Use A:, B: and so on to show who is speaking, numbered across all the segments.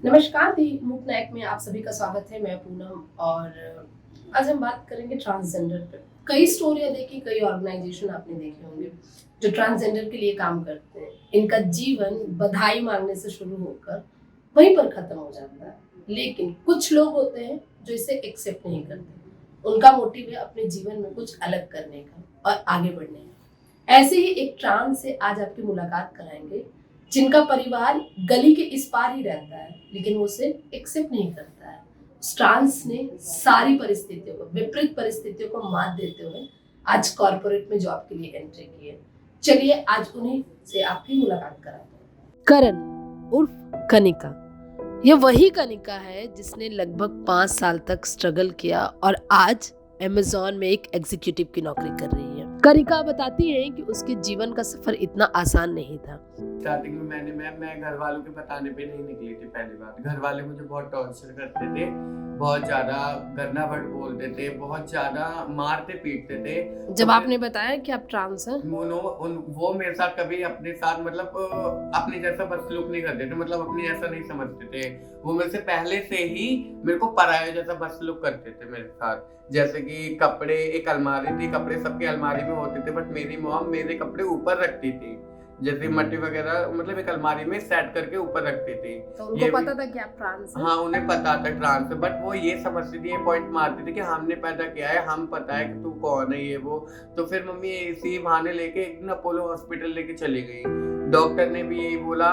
A: नमस्कार दी मूक नायक में आप सभी का स्वागत है। मैं पूनम और आज हम बात करेंगे ट्रांसजेंडर पे। कई स्टोरियां देखी, कई ऑर्गेनाइजेशन आपने देखे होंगे जो ट्रांसजेंडर के लिए काम करते हैं। इनका जीवन बधाई मांगने से शुरू होकर वहीं पर खत्म हो जाता है, लेकिन कुछ लोग होते हैं जो इसे एक्सेप्ट नहीं करते। उनका मोटिव है अपने जीवन में कुछ अलग करने का और आगे बढ़ने का। ऐसे ही एक ट्रांस से आज आपकी मुलाकात कराएंगे जिनका परिवार गली के इस पार ही रहता है, लेकिन वो उसे एक्सेप्ट नहीं करता है। ट्रांस ने सारी परिस्थितियों को, विपरीत परिस्थितियों को मात देते हुए आज कॉर्पोरेट में जॉब के लिए एंट्री की है। चलिए आज उन्हीं से आपकी मुलाकात कराते हैं। करण उर्फ कनिका, ये वही कनिका है जिसने लगभग 5 साल तक स्ट्रगल किया और आज अमेज़न में एक एग्जीक्यूटिव की नौकरी कर रही है। कनिका बताती है कि उसके जीवन का सफर इतना आसान नहीं था।
B: स्टार्टिंग में मैं घर वालों के बताने पे नहीं निकली थी। पहली बात, घर वाले मुझे बहुत टॉर्चर करते थे, बहुत ज्यादा गंदा वर्ड बोलते थे, बहुत ज्यादा मारते पीटते थे।
A: जब आपने बताया कि आप ट्रांस हैं,
B: वो मेरे साथ कभी अपने साथ मतलब अपने जैसा बदसलूक नहीं करते थे, मतलब अपने जैसा नहीं समझते थे। वो मेरे से पहले से ही मेरे को पराये जैसा बदसलूक करते थे मेरे साथ। जैसे कि कपड़े, एक अलमारी थी, कपड़े सबके अलमारी में होते थे, बट मेरी मॉम मेरे कपड़े ऊपर रखती थी, जैसे मट्टी वगैरह, मतलब एक अलमारी में सेट करके ऊपर रखती थी।
A: तो उनको पता था कि आप ट्रांस हैं?
B: हाँ, उन्हें पता था ट्रांस, बट वो ये समझती थी, ये पॉइंट मारती थी कि हमने पैदा किया है, हम पता है कि तू कौन है, ये वो। तो फिर मम्मी इसी बहाने लेके एक दिन अपोलो हॉस्पिटल लेके चली गई। डॉक्टर ने भी यही बोला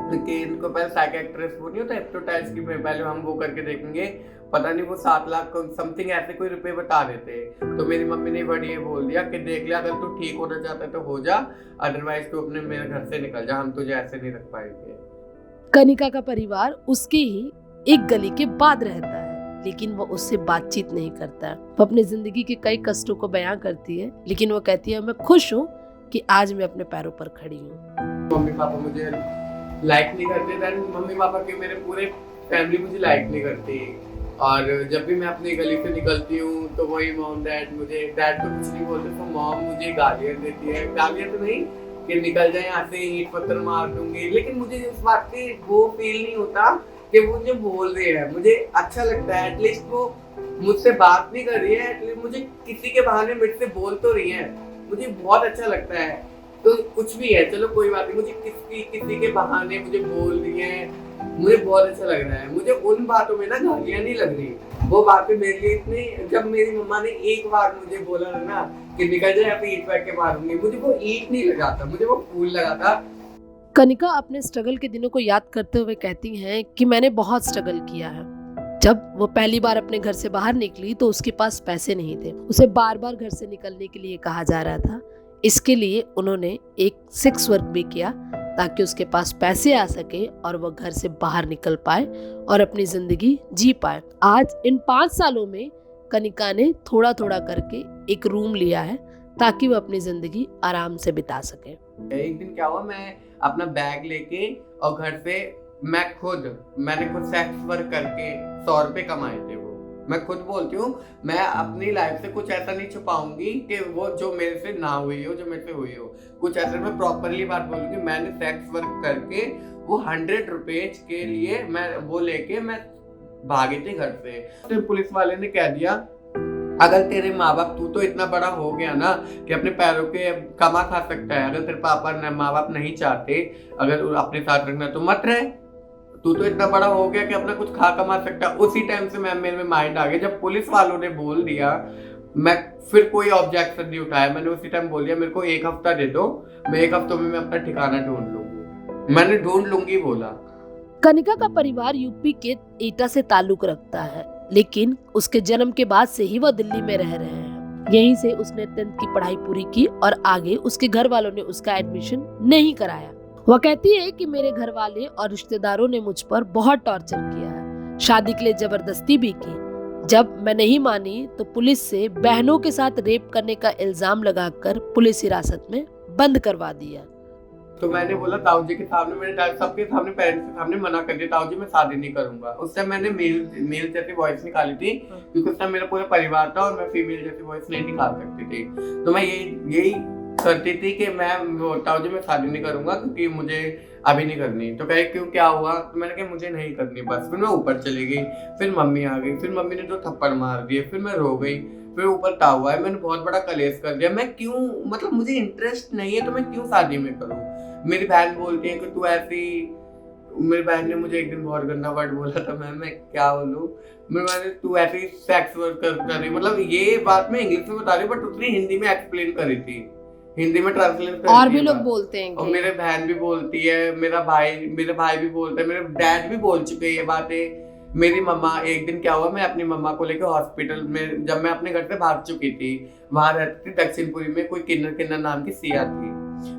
B: कि इनको पहले साइकियाट्रिस्ट, वो नहीं होता हिप्नोटाइज की, पहले हम वो करके देखेंगे। पता नहीं वो 7 लाख समथिंग ऐसे कोई रुपए बता देते। तो मेरी मम्मी ने बड़ी ये बोल दिया कि देख लिया, अगर तू ठीक होना चाहता है तो हो जा, अदरवाइज तू अपने मेरे घर से निकल जा, हम तुझे ऐसे नहीं रख पाएंगे।
A: कनिका का परिवार उसके ही एक गली के बाद रहता है, लेकिन वो उससे बातचीत नहीं करता है। वो अपनी जिंदगी के कई कष्टों को बयां करती है, लेकिन वो कहती है मैं खुश हूँ कि आज मैं अपने पैरों पर खड़ी हूँ।
B: मम्मी पापा मुझे लाइक नहीं करते, मम्मी पापा के मेरे पूरे फैमिली मुझे लाइक नहीं करती। और जब भी मैं अपनी गली से निकलती हूँ तो वही मॉम डैड, मुझे डैड तो कुछ नहीं बोलते, तो मॉम मुझे गालियाँ देती है। गालियाँ तो नहीं कि निकल जाए यहाँ से, ईंट पत्थर मार दूंगी, लेकिन मुझे उस बात की वो फील नहीं होता कि वो मुझे बोल रहे हैं। मुझे अच्छा लगता है, एटलीस्ट वो मुझसे बात नहीं कर रही है, एटलीस्ट मुझे किसी के बहाने मेरे से बोल तो रही है, मुझे बहुत अच्छा लगता है। तो कुछ भी है, चलो कोई बात नहीं, मुझे किसी के बहाने मुझे बोल रही है, मुझे बहुत अच्छा लग रहा है। मुझे उन बातों में ना गालियाँ नहीं लग रही, वो बातें मेरे लिए इतनी, जब मेरी मम्मा ने एक बार मुझे बोला ना कि निकल जाए या फिर ईंट फेंक के मारूंगी, मुझे वो ईंट नहीं लगा था, मुझे वो फूल लगा था।
A: कनिका अपने स्ट्रगल के दिनों को याद करते हुए कहती हैं कि मैंने बहुत स्ट्रगल किया है। जब वो पहली बार अपने घर से बाहर निकली तो उसके पास पैसे नहीं थे, उसे बार बार घर से निकलने के लिए कहा जा रहा था। इसके लिए उन्होंने एक सेक्स वर्क भी किया ताकि उसके पास पैसे आ सके और वह घर से बाहर निकल पाए और अपनी जिंदगी जी पाए। आज इन 5 सालों में कनिका ने थोड़ा थोड़ा करके एक रूम लिया है ताकि वह अपनी जिंदगी आराम से बिता सके।
B: एक दिन क्या हुआ, मैं अपना बैग लेके और घर से मैंने खुद सेक्स वर्क करके 100 रुपए कमाए थे। वो मैं खुद बोलती हूँ, मैं अपनी लाइफ से कुछ ऐसा नहीं छुपाऊंगी कि वो जो मेरे से ना हुई हो, जो मेरे से हुई हो, कुछ ऐसा। मैं प्रॉपरली बात बोलूंगी, मैंने सेक्स वर्क करके वो 100 रुपीज के लिए मैं वो लेके मैं भागी थी घर से। तो पुलिस वाले ने कह दिया, अगर तेरे माँ बाप, तू तो इतना बड़ा हो गया ना कि अपने पैरों पे कमा खा सकता है, अगर तेरे पापा माँ बाप नहीं चाहते अगर अपने साथ रखना तो मत रहे, तू तो इतना बड़ा हो गया कि अपना कुछ खा कमा सकता। उसी टाइम से मेरे में माइंड आ गया, जब पुलिस वालों ने बोल दिया, मैं फिर कोई ऑब्जेक्शन नहीं उठाया। मैंने उसी टाइम बोल दिया, मेरे को 1 हफ्ता दे दो, मैं 1 हफ्तों में मैं अपना ठिकाना ढूंढ लूंगी। मैंने ढूंढ लूंगी बोला।
A: कनिका का परिवार यूपी के एटा से ताल्लुक रखता है, लेकिन उसके जन्म के बाद से ही वह दिल्ली में रह रहे हैं। यहीं से उसने 10th की पढ़ाई पूरी की और आगे उसके घर वालों ने उसका एडमिशन नहीं कराया। वह कहती है कि मेरे घर वाले और रिश्तेदारों ने मुझ पर बहुत टॉर्चर किया है, शादी के लिए जबरदस्ती भी की। जब मैं नहीं मानी तो पुलिस से बहनों के साथ रेप करने का इल्जाम लगाकर पुलिस हिरासत में बंद करवा दिया।
B: तो मैंने बोला ताऊ जी के सामने, मैंने सबके सामने, पेरेंट्स के सामने मना कर दिया, ताऊ जी मैं शादी नहीं करूंगा। उस टाइम मैंने मेल जैसी वॉइस निकाली थी, क्योंकि उस टाइम मेरा पूरा परिवार था और मैं फीमेल जैसी वॉइस नहीं निकाल सकती थी। तो मैं यही करती थी कि मैं बोलता हूँ मैं शादी नहीं करूंगा क्योंकि मुझे अभी नहीं करनी। तो कहे क्यों, क्या हुआ? तो मैंने कहा मुझे नहीं करनी बस। फिर मैं ऊपर चली गई, फिर मम्मी आ गई, फिर मम्मी ने तो थप्पड़ मार दिए, फिर मैं रो गई, फिर ऊपर ताऊ आए, मैंने बहुत बड़ा कलेश कर दिया। मैं क्यों, मतलब मुझे इंटरेस्ट नहीं है तो मैं क्यों शादी में करूँ? मेरी बहन बोलती है कि तू ऐसी, मेरी बहन ने मुझे एक दिन बहुत गंदा वर्ड बोला था, मैं क्या बोलूँ, मेरी बहन ने तू ऐसे ही सेक्स वर्क कर रही, मतलब ये बात मैं इंग्लिश में बता रही हूँ बट उसने हिंदी में एक्सप्लेन करी थी, हिंदी में ट्रांसलेट करी
A: और
B: थी
A: भी
B: ये
A: लोग
B: बात।
A: बोलते हैं
B: और
A: कि
B: मेरे बहन भी बोलती है, मेरे भाई भी बोलते हैं, मेरे डैड भी बोल चुके हैं ये बातें। मेरी मम्मा, एक दिन क्या हुआ, मैं अपनी मम्मा को लेकर हॉस्पिटल में, जब मैं अपने घर से भाग चुकी थी, वहां रहती थी दक्षिणपुरी में, कोई किन्नर किन्नर नाम की सिया थी,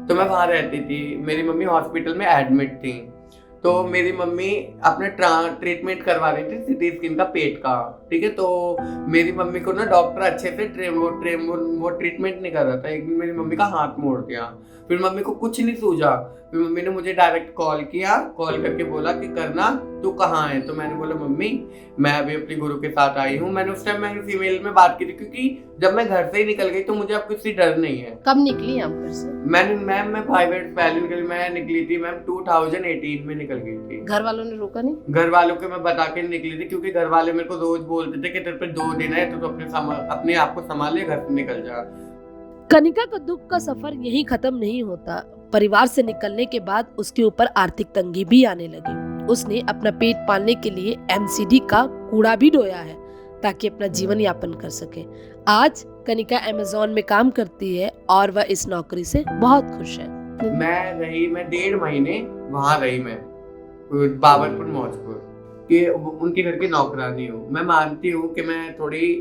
B: तो मैं वहां रहती थी। मेरी मम्मी हॉस्पिटल में एडमिट थी, तो मेरी मम्मी अपने ट्रीटमेंट करवा रही थी सिटी स्किन का, पेट का, ठीक है। तो मेरी मम्मी को ना डॉक्टर अच्छे से वो ट्रीटमेंट नहीं कर रहा था। एक दिन मेरी मम्मी का हाथ मोड़ दिया, फिर मम्मी को कुछ नहीं सूझा, फिर मम्मी ने मुझे डायरेक्ट कॉल किया, कॉल करके बोला कि करना तू कहाँ है? तो मैंने बोला मम्मी मैं अभी अपने गुरु के साथ आई हूँ। मैंने उस टाइम मैंने फीमेल में बात की थी, क्योंकि जब मैं घर से ही निकल गई तो मुझे अब किसी डर नहीं है।
A: कब निकली आप घर से?
B: मैं 5 मिनट पहले निकली थी मैम, 2018 में निकल गई थी।
A: घर वालों ने रोका नहीं?
B: घर वालों के मैं बता के निकली थी, क्योंकि घर वाले मेरे को रोज बोलते थे कि तेरे पे 2 दिन है तो अपने आप को संभाल ले, घर से निकल जा।
A: कनिका का दुख का सफर यहीं खत्म नहीं होता। परिवार से निकलने के बाद उसके ऊपर आर्थिक तंगी भी आने लगी। उसने अपना पेट पालने के लिए एमसीडी का कूड़ा भी ढोया है ताकि अपना जीवन यापन कर सके। आज कनिका अमेज़न में काम करती है और वह इस नौकरी से बहुत खुश है।
B: मैं 1.5 महीने वहां रही, मैं बाबरपुर मौजपुर कि उनके घर की नौकरानी हूँ। मैं मानती हूँ कि मैं थोड़ी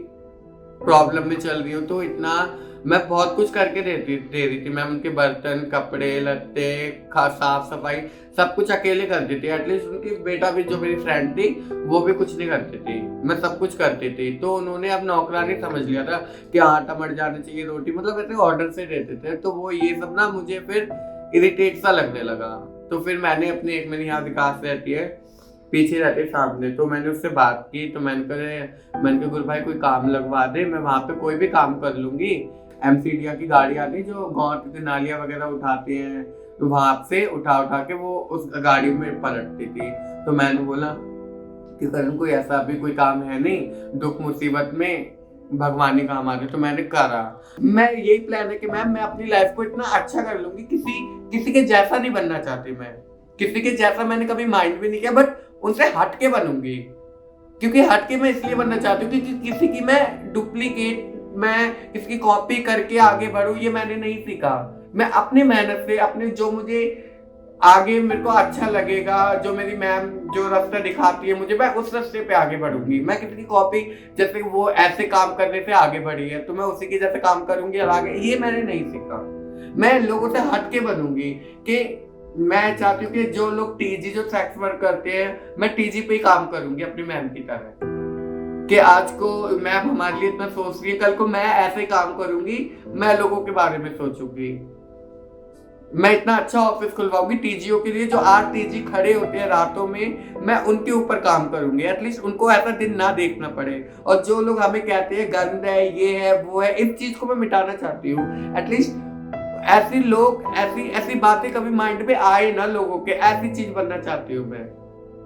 B: प्रॉब्लम में चल रही हूँ, तो इतना मैं बहुत कुछ करके दे रही थी मैम। उनके बर्तन, कपड़े लत्ते, साफ सफाई सब कुछ अकेले करती थी। एटलीस्ट उनकी बेटा भी, जो मेरी फ्रेंड थी, वो भी कुछ नहीं करती थी, मैं सब कुछ करती थी। तो उन्होंने अब नौकरानी समझ लिया था कि आटा मर जाना चाहिए, रोटी, मतलब ऐसे ऑर्डर से देते थे। तो वो ये सब ना मुझे फिर इरिटेट सा लगने लगा। तो फिर मैंने अपने, एक मेरे यहाँ विकास रहती है, पीछे रहते सामने, तो मैंने उससे बात की। तो मैंने कहा गुरु भाई कोई काम लगवा दे, मैं वहाँ पे कोई भी काम कर लूंगी। एमसीडिया की गाड़ी आती है जो गाँव की नालियाँ वगैरह उठाती हैं, तो वहाँ से उठा के वो उस गाड़ी में पलटती थी। तो मैंने बोला कि करण कोई ऐसा भी कोई काम है नहीं, दुख मुसीबत में भगवान ही काम आते। तो मैंने करा। मैं यही प्लान है कि मैम मैं अपनी लाइफ को इतना अच्छा कर लूंगी, किसी के जैसा नहीं बनना चाहती मैं, किसी के जैसा मैंने कभी माइंड भी नहीं किया, बट उनसे हटके बनूंगी। क्योंकि हटके मैं इसलिए बनना चाहती हूँ क्योंकि किसी की मैं डुप्लीकेट, मैं किसी की कॉपी करके आगे बढ़ूं, ये मैंने नहीं सीखा। मैं अपनी मेहनत से, अपने जो मुझे आगे मेरे को अच्छा लगेगा, जो मेरी मैम जो रास्ता दिखाती है मुझे, मैं उस रास्ते पे आगे बढ़ूंगी। मैं किसी की कॉपी, जैसे वो ऐसे काम करने से आगे बढ़ी है तो मैं उसी के जैसे काम करूंगी और आगे, ये मैंने नहीं सीखा। मैं लोगों से हटके बनूंगी कि मैं चाहती हूँ कि जो लोग टीजी, जो सेक्स वर्क करते हैं, मैं टीजी पे ही काम करूंगी अपनी मैम की तरह, कि आज को मैम हमारे लिए इतना सोच रही है, कल को मैं ऐसे काम करूंगी, मैं लोगों के बारे में सोचूंगी। मैं इतना अच्छा ऑफिस खुलवाऊंगी टीजीओ के लिए, जो आज टीजी खड़े होते हैं रातों में, मैं उनके ऊपर काम करूंगी। एटलीस्ट उनको ऐसा दिन ना देखना पड़े। और जो लोग हमें कहते हैं गंद है, ये है, वो है, इस चीज को मैं मिटाना चाहती हूँ। एटलीस्ट ऐसी लोग, ऐसी बातें कभी माइंड में आए ना लोगों के, ऐसी चीज बनना चाहती हूँ मैं।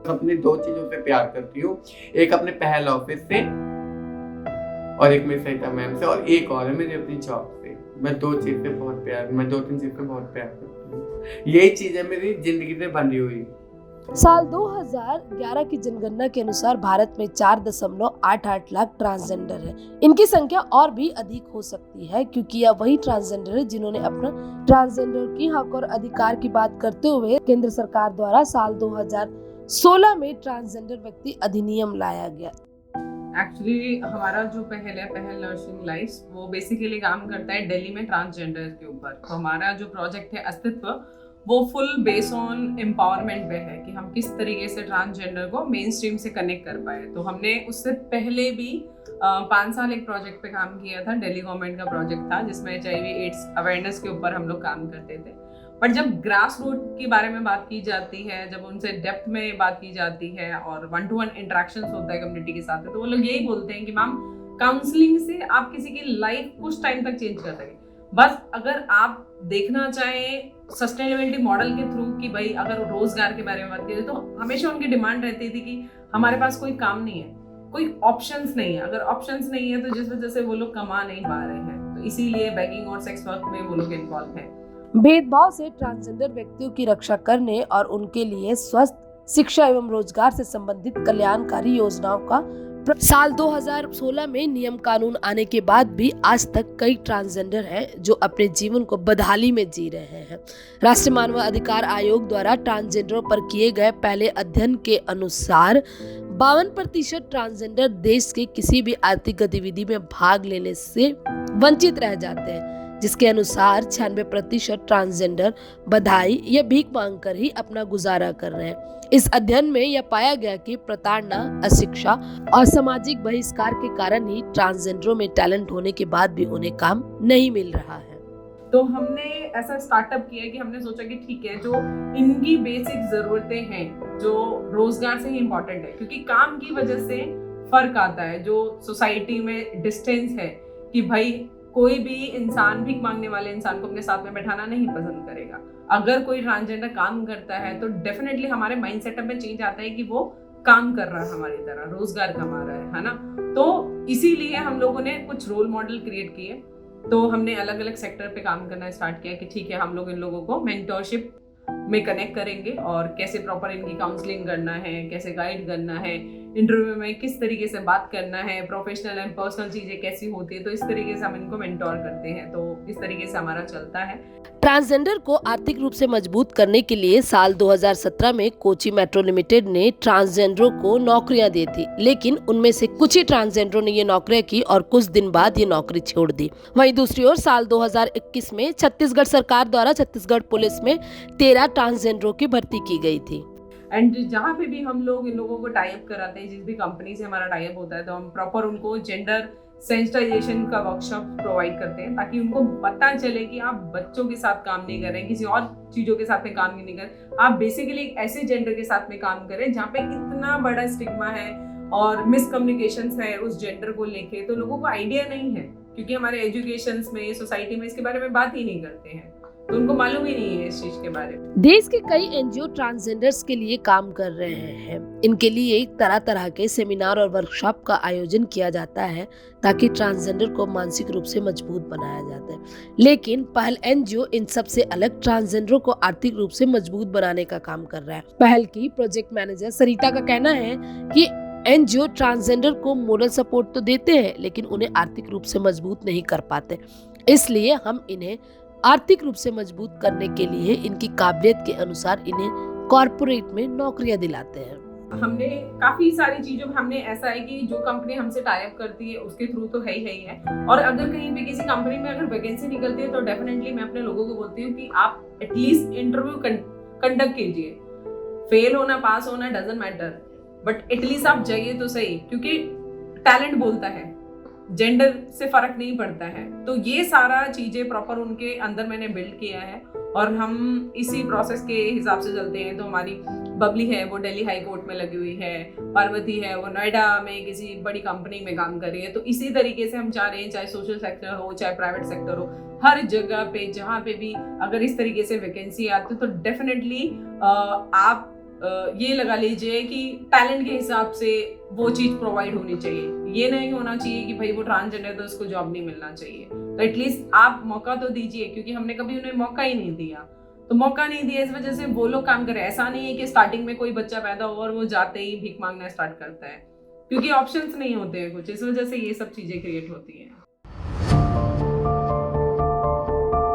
B: अपनी 2 चीजों से प्यार करती हूँ, एक अपने पहल ऑफिस से और एक मेरी सहिता मैम से, और एक और है मेरी अपनी जॉब से। मैं 2-3 चीज पे बहुत प्यार करती हूँ। यही चीज है मेरी जिंदगी से बनी हुई।
A: साल 2011 की जनगणना के अनुसार भारत में 4.88 लाख ट्रांसजेंडर है। इनकी संख्या और भी अधिक हो सकती है, क्योंकि यह वही ट्रांसजेंडर है जिन्होंने अपना ट्रांसजेंडर की हक और अधिकार की बात करते हुए केंद्र सरकार द्वारा साल 2016 में ट्रांसजेंडर व्यक्ति अधिनियम लाया गया।
C: एक्चुअली हमारा जो पहल है, पहल नर्सिंग लाइफ, वो बेसिकली काम करता है दिल्ली में ट्रांसजेंडर के ऊपर। तो हमारा जो प्रोजेक्ट है अस्तित्व, वो फुल बेस ऑन एम्पावरमेंट पे है कि हम किस तरीके से ट्रांसजेंडर को मेन स्ट्रीम से कनेक्ट कर पाए। तो हमने उससे पहले भी 5 साल एक प्रोजेक्ट पे काम किया था, दिल्ली गवर्नमेंट का प्रोजेक्ट था, जिसमें HIV/AIDS अवेयरनेस के ऊपर हम लोग काम करते थे। बट जब ग्रास रूट के बारे में बात की जाती है, जब उनसे डेप्थ में बात की जाती है और 1-to-1 इंटरेक्शंस होता है कम्युनिटी के साथ, तो वो लोग यही बोलते हैं कि मैम काउंसलिंग से आप किसी की लाइफ कुछ टाइम तक चेंज कर सकें, बस अगर आप देखना चाहें सस्टेनेबिलिटी मॉडल के थ्रू कि भाई अगर रोजगार के बारे में बात करें तो हमेशा उनकी डिमांड रहती थी कि हमारे पास कोई काम नहीं है, कोई ऑप्शंस नहीं है। अगर ऑप्शंस नहीं है तो जिस वजह से वो लोग कमा नहीं पा रहे हैं, तो इसीलिए बैगिंग और सेक्स वर्क में वो लोग इन्वॉल्व हैं।
A: भेदभाव से ट्रांसजेंडर व्यक्तियों की रक्षा करने और उनके लिए स्वस्थ शिक्षा एवं रोजगार से संबंधित कल्याणकारी योजनाओं का साल 2016 में नियम कानून आने के बाद भी आज तक कई ट्रांसजेंडर हैं जो अपने जीवन को बदहाली में जी रहे हैं। राष्ट्रीय मानव अधिकार आयोग द्वारा ट्रांसजेंडरों पर किए गए पहले अध्ययन के अनुसार 52% ट्रांसजेंडर देश के किसी भी आर्थिक गतिविधि में भाग लेने से वंचित रह जाते हैं, जिसके अनुसार 96% ट्रांसजेंडर बधाई या भीख मांगकर ही अपना गुजारा कर रहे हैं। इस अध्ययन में यह पाया गया कि प्रताड़ना, अशिक्षा और सामाजिक बहिष्कार के कारण ही ट्रांसजेंडरों में टैलेंट होने के बाद भी उन्हें काम नहीं मिल रहा है।
C: तो हमने ऐसा स्टार्टअप किया कि हमने सोचा कि ठीक है, जो इनकी बेसिक जरूरतें हैं जो रोजगार से ही इम्पोर्टेंट है, क्योंकि काम की वजह से फर्क आता है, जो सोसाइटी में डिस्टेंस है कि भाई कोई भी इंसान भीख मांगने वाले इंसान को अपने साथ में बैठाना नहीं पसंद करेगा। अगर कोई ट्रांसजेंडर काम करता है तो डेफिनेटली हमारे माइंड सेटअप में चेंज आता है कि वो काम कर रहा है, हमारी तरह रोजगार कमा रहा है ना। तो इसीलिए हम लोगों ने कुछ रोल मॉडल क्रिएट किए। तो हमने अलग अलग सेक्टर पे काम करना स्टार्ट किया कि ठीक है, हम लोग इन लोगों को मेंटरशिप में कनेक्ट करेंगे और कैसे प्रॉपर इनकी काउंसलिंग करना है, कैसे गाइड करना है, इंटरव्यू में किस तरीके से बात करना है, प्रोफेशनल एंड पर्सनल चीजें कैसी होती है, तो इस तरीके से हम इनको मेंटोर करते हैं। तो इस तरीके से हमारा चलता है।
A: ट्रांसजेंडर को आर्थिक रूप से मजबूत करने के लिए साल 2017 में कोची मेट्रो लिमिटेड ने ट्रांसजेंडरों को नौकरियां दी थी, लेकिन उनमें से कुछ ही ट्रांसजेंडरों ने ये नौकरियां की और कुछ दिन बाद ये नौकरी छोड़ दी। वहीं दूसरी ओर साल 2021 में छत्तीसगढ़ सरकार द्वारा छत्तीसगढ़ पुलिस में 13 ट्रांसजेंडरों की भर्ती की गई थी।
C: एंड जहाँ पे भी हम लोग इन लोगों को टाई अप कराते हैं, जिस भी कंपनी से हमारा टाई अप होता है, तो हम प्रॉपर उनको जेंडर सेंसिटाइजेशन का वर्कशॉप प्रोवाइड करते हैं ताकि उनको पता चले कि आप बच्चों के साथ काम नहीं कर रहे हैं, किसी और चीजों के साथ में काम नहीं कर रहे, आप बेसिकली एक ऐसे जेंडर के साथ में काम करें जहाँ पे इतना बड़ा स्टिग्मा है और मिसकम्युनिकेशंस है उस जेंडर को लेके, तो लोगों को आइडिया नहीं है, क्योंकि हमारे एजुकेशन में, सोसाइटी में इसके बारे में बात ही नहीं करते हैं, तो उनको मालूम ही नहीं है इस चीज के बारे में।
A: देश के कई एनजीओ ट्रांसजेंडर्स के लिए काम कर रहे हैं। इनके लिए तरह तरह के सेमिनार और वर्कशॉप का आयोजन किया जाता है ताकि ट्रांसजेंडर को मानसिक रूप से मजबूत बनाया जाता है। लेकिन पहल एनजीओ इन सब से अलग ट्रांसजेंडरों को आर्थिक रूप से मजबूत बनाने का काम कर रहा है। पहल की प्रोजेक्ट मैनेजर सरिता का कहना है कि एनजीओ ट्रांसजेंडर को मोरल सपोर्ट तो देते हैं, लेकिन उन्हें आर्थिक रूप से मजबूत नहीं कर पाते। इसलिए हम इन्हें आर्थिक रूप से मजबूत करने के लिए इनकी काबिलियत के अनुसार इन्हें कॉर्पोरेट में नौकरियां दिलाते हैं।
C: हमने काफी सारी चीजों में हमने ऐसा है कि जो कंपनी हमसे टाई अप करती है उसके थ्रू तो है ही है, और अगर कहीं पे किसी कंपनी में अगर वैकेंसी निकलती है तो डेफिनेटली मैं अपने लोगों को बोलती हूँ कि आप एटलीस्ट इंटरव्यू कंडक्ट कीजिए। फेल होना, पास होना डजंट मैटर, बट एटलीस्ट आप जाइए तो सही, क्योंकि टैलेंट बोलता है, जेंडर से फर्क नहीं पड़ता है। तो ये सारा चीजें प्रॉपर उनके अंदर मैंने बिल्ड किया है और हम इसी प्रोसेस के हिसाब से चलते हैं। तो हमारी बबली है वो दिल्ली हाई कोर्ट में लगी हुई है, पार्वती है वो नोएडा में किसी बड़ी कंपनी में काम कर रही है। तो इसी तरीके से हम चाह रहे हैं, चाहे सोशल सेक्टर हो चाहे प्राइवेट सेक्टर हो, हर जगह पे जहाँ पे भी अगर इस तरीके से वैकेंसी आती है तो डेफिनेटली आप ये लगा लीजिए कि टैलेंट के हिसाब से वो चीज प्रोवाइड होनी चाहिए। ये नहीं होना चाहिए कि भाई वो ट्रांसजेंडर तो उसको जॉब नहीं मिलना चाहिए। तो एटलीस्ट आप मौका तो दीजिए, क्योंकि हमने कभी उन्हें मौका ही नहीं दिया। तो मौका नहीं दिया इस वजह से वो लोग काम करें। ऐसा नहीं है कि स्टार्टिंग में कोई बच्चा पैदा हो और वो जाते ही भीख मांगना स्टार्ट करता है, क्योंकि ऑप्शंस नहीं होते हैं कुछ, इस वजह से ये सब चीजें क्रिएट होती हैं।